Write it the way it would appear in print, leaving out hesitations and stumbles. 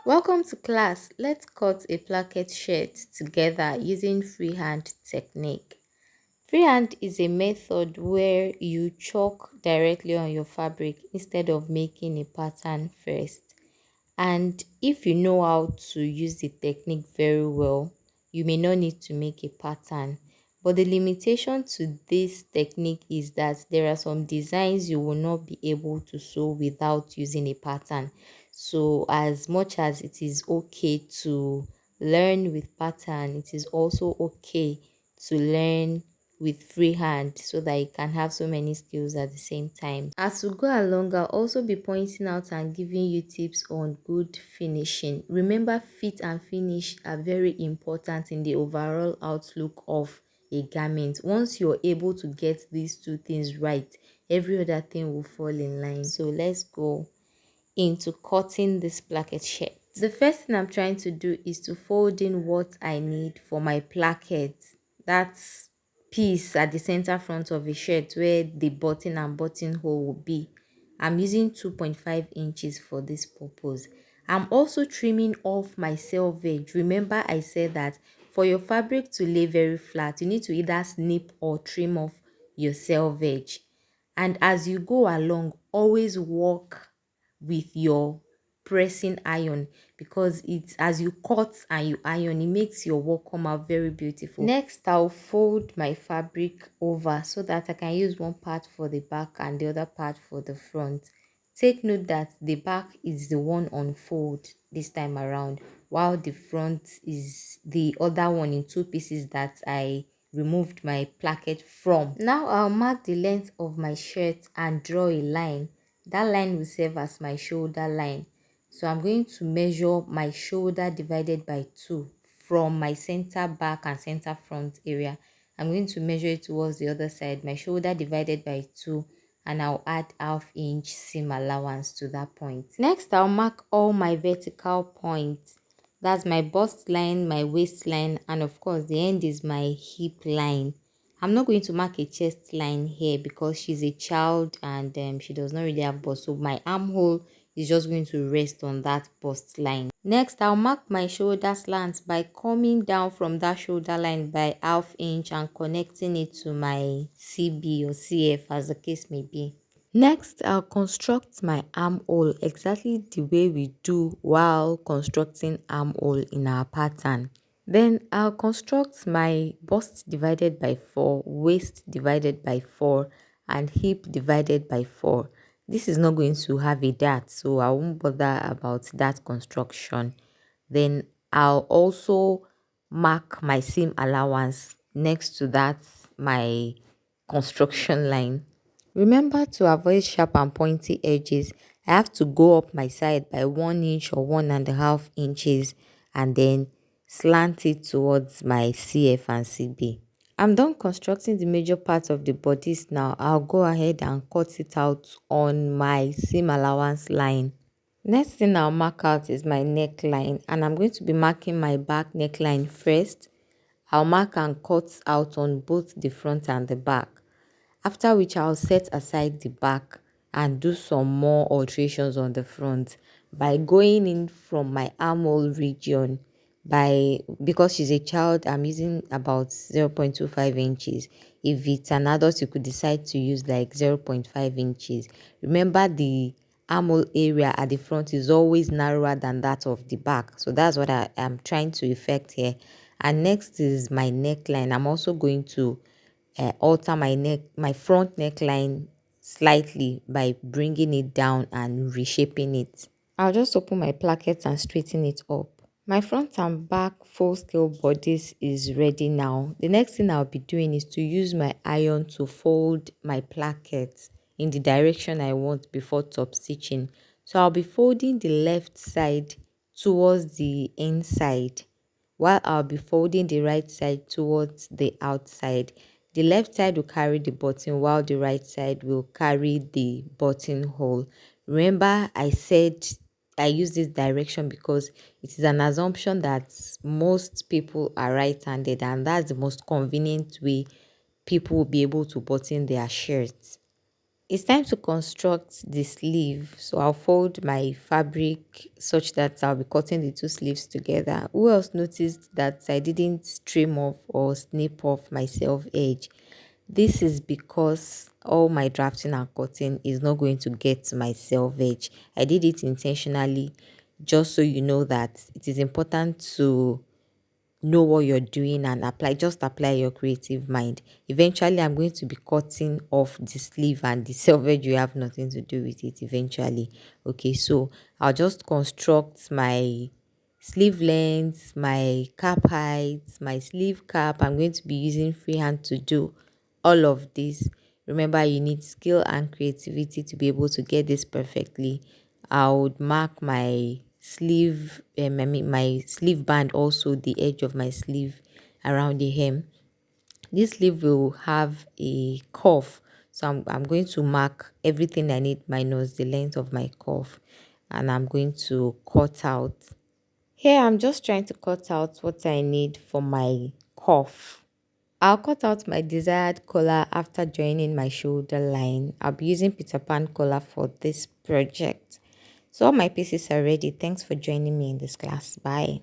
Welcome to class. Let's cut a placket shirt together using freehand technique. Freehand is a method where you chalk directly on your fabric instead of making a pattern first. And if you know how to use the technique very well, you may not need to make a pattern. But the limitation to this technique is that there are some designs you will not be able to sew without using a pattern. So as much as it is okay to learn with pattern, it is also okay to learn with freehand so that you can have so many skills at the same time. As we go along, I'll also be pointing out and giving you tips on good finishing. Remember, fit and finish are very important in the overall outlook of a garment. Once you're able to get these two things right, every other thing will fall in line. So let's go into cutting this placket shirt. The first thing I'm trying to do is to fold in what I need for my placket. That's piece at the center front of a shirt where the button and buttonhole will be. I'm using 2.5 inches for this purpose. I'm also trimming off my selvage. Remember I said that for your fabric to lay very flat, you need to either snip or trim off your selvage. And as you go along, always walk with your pressing iron, because it's as you cut and you iron, it makes your work come out very beautiful. Next, I'll fold my fabric over so that I can use one part for the back and the other part for the front. Take note that the back is the one on fold this time around, while the front is the other one in two pieces that I removed my placket from. Now I'll mark the length of my shirt and draw a line. That line will serve as my shoulder line. So I'm going to measure my shoulder divided by 2 from my center back and center front area. I'm going to measure it towards the other side, my shoulder divided by 2, and I'll add ½ inch seam allowance to that point. Next, I'll mark all my vertical points. That's my bust line, my waistline, and of course the end is my hip line. I'm not going to mark a chest line here because she's a child and she does not really have bust. So my armhole is just going to rest on that bust line. Next, I'll mark my shoulder slants by coming down from that shoulder line by ½ inch and connecting it to my CB or CF as the case may be. Next, I'll construct my armhole exactly the way we do while constructing armhole in our pattern. Then I'll construct my bust divided by 4, waist divided by 4, and hip divided by 4. This is not going to have a dart, so I won't bother about that construction. Then I'll also mark my seam allowance next to that, my construction line. Remember to avoid sharp and pointy edges. I have to go up my side by 1 inch or 1.5 inches and then slant it towards my CF and CB. I'm done constructing the major part of the bodice now. I'll go ahead and cut it out on my seam allowance line. Next thing I'll mark out is my neckline, and I'm going to be marking my back neckline first. I'll mark and cut out on both the front and the back. After which I'll set aside the back and do some more alterations on the front by going in from my armhole region. Because she's a child, I'm using about 0.25 inches. If it's an adult, you could decide to use like 0.5 inches. Remember, the armhole area at the front is always narrower than that of the back, so that's what I am trying to effect here. And next is my neckline. I'm also going to alter my front neckline slightly by bringing it down and reshaping it. I'll just open my placket and straighten it up. My front and back full scale bodice is ready now. The next thing I'll be doing is to use my iron to fold my placket in the direction I want before top stitching. So I'll be folding the left side towards the inside, while I'll be folding the right side towards the outside. The left side will carry the button while the right side will carry the buttonhole. Remember, I said I use this direction because it is an assumption that most people are right-handed, and that's the most convenient way people will be able to button their shirts. It's time to construct the sleeve. So I'll fold my fabric such that I'll be cutting the two sleeves together. Who else noticed that I didn't trim off or snip off my self edge? This is because all my drafting and cutting is not going to get to my self edge. I did it intentionally just so you know that it is important to know what you're doing and apply your creative mind. Eventually I'm going to be cutting off the sleeve and the selvage you have nothing to do with it eventually. Okay, so I'll just construct my sleeve length, my cap height, my sleeve cap. I'm going to be using freehand to do all of this. Remember, you need skill and creativity to be able to get this perfectly. I would mark my sleeve, I mean my sleeve band, also the edge of my sleeve around the hem. This sleeve will have a cuff, so I'm going to mark everything I need minus the length of my cuff, and I'm going to cut out. Here, I'm just trying to cut out what I need for my cuff. I'll cut out my desired collar after joining my shoulder line. I'll be using Peter Pan collar for this project. So all my pieces are ready. Thanks for joining me in this class. Bye.